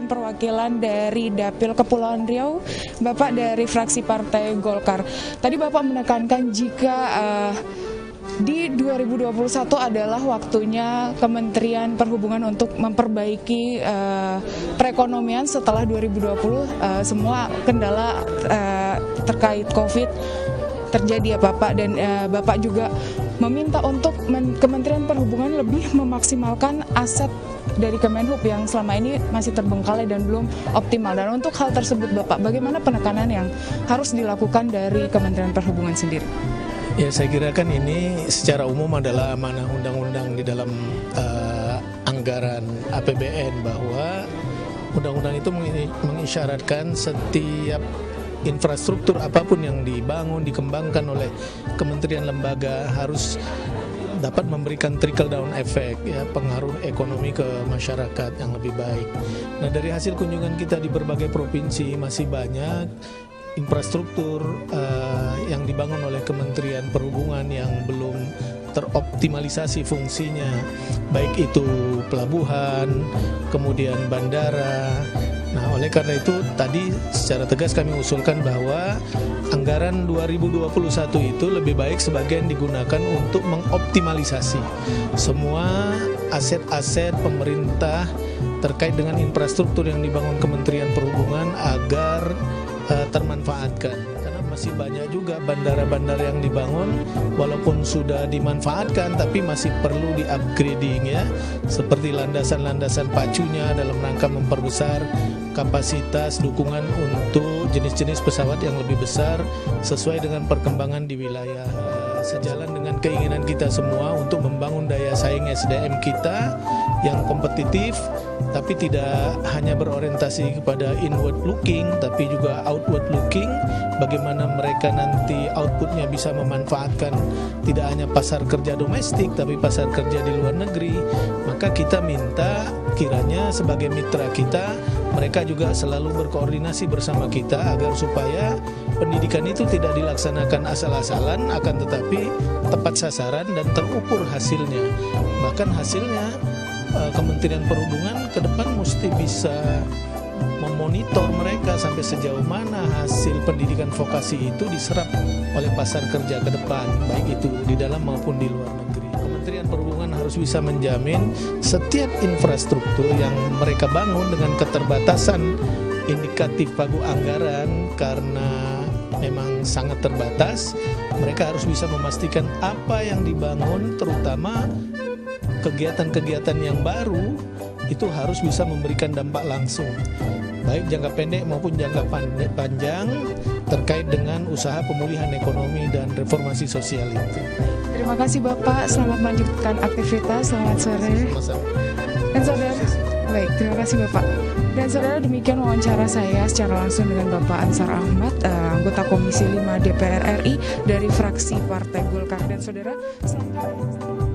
perwakilan dari Dapil Kepulauan Riau, Bapak dari fraksi Partai Golkar. Tadi Bapak menekankan jika di 2021 adalah waktunya Kementerian Perhubungan untuk memperbaiki perekonomian setelah 2020 semua kendala terkait COVID terjadi ya Bapak, dan Bapak juga meminta untuk Kementerian Perhubungan lebih memaksimalkan aset dari Kemenhub yang selama ini masih terbengkalai dan belum optimal. Dan untuk hal tersebut Bapak, bagaimana penekanan yang harus dilakukan dari Kementerian Perhubungan sendiri? Ya, saya kira kan ini secara umum adalah amanah undang-undang di dalam anggaran APBN, bahwa undang-undang itu mengisyaratkan setiap infrastruktur apapun yang dibangun, dikembangkan oleh kementerian lembaga harus dapat memberikan trickle down effect, ya, pengaruh ekonomi ke masyarakat yang lebih baik. Nah, dari hasil kunjungan kita di berbagai provinsi masih banyak infrastruktur yang dibangun oleh Kementerian Perhubungan yang belum teroptimalisasi fungsinya, baik itu pelabuhan, kemudian bandara. Nah, oleh karena itu tadi secara tegas kami usulkan bahwa anggaran 2021 itu lebih baik sebagian digunakan untuk mengoptimalisasi semua aset-aset pemerintah terkait dengan infrastruktur yang dibangun Kementerian Perhubungan agar termanfaatkan. Karena masih banyak juga bandara-bandara yang dibangun walaupun sudah dimanfaatkan tapi masih perlu di-upgrading, ya, seperti landasan-landasan pacunya dalam rangka memperbesar kapasitas dukungan untuk jenis-jenis pesawat yang lebih besar sesuai dengan perkembangan di wilayah. Sejalan dengan keinginan kita semua untuk membangun daya saing SDM kita yang kompetitif, tapi tidak hanya berorientasi kepada inward looking, tapi juga outward looking, bagaimana mereka nanti outputnya bisa memanfaatkan tidak hanya pasar kerja domestik, tapi pasar kerja di luar negeri. Maka kita minta kiranya sebagai mitra kita, mereka juga selalu berkoordinasi bersama kita agar supaya pendidikan itu tidak dilaksanakan asal-asalan, akan tetapi tepat sasaran dan terukur hasilnya. Bahkan hasilnya Kementerian Perhubungan ke depan mesti bisa memonitor mereka sampai sejauh mana hasil pendidikan vokasi itu diserap oleh pasar kerja ke depan, baik itu di dalam maupun di luar negeri. Kementerian Perhubungan harus bisa menjamin setiap infrastruktur yang mereka bangun dengan keterbatasan indikatif pagu anggaran karena memang sangat terbatas, mereka harus bisa memastikan apa yang dibangun, terutama kegiatan-kegiatan yang baru itu harus bisa memberikan dampak langsung, baik jangka pendek maupun jangka panjang terkait dengan usaha pemulihan ekonomi dan reformasi sosial itu. Terima kasih Bapak, selamat melanjutkan aktivitas, selamat sore. Dan saudara, baik, terima kasih Bapak. Dan saudara, demikian wawancara saya secara langsung dengan Bapak Ansar Ahmad, anggota Komisi 5 DPR RI dari fraksi Partai Golkar. Dan saudara, selamat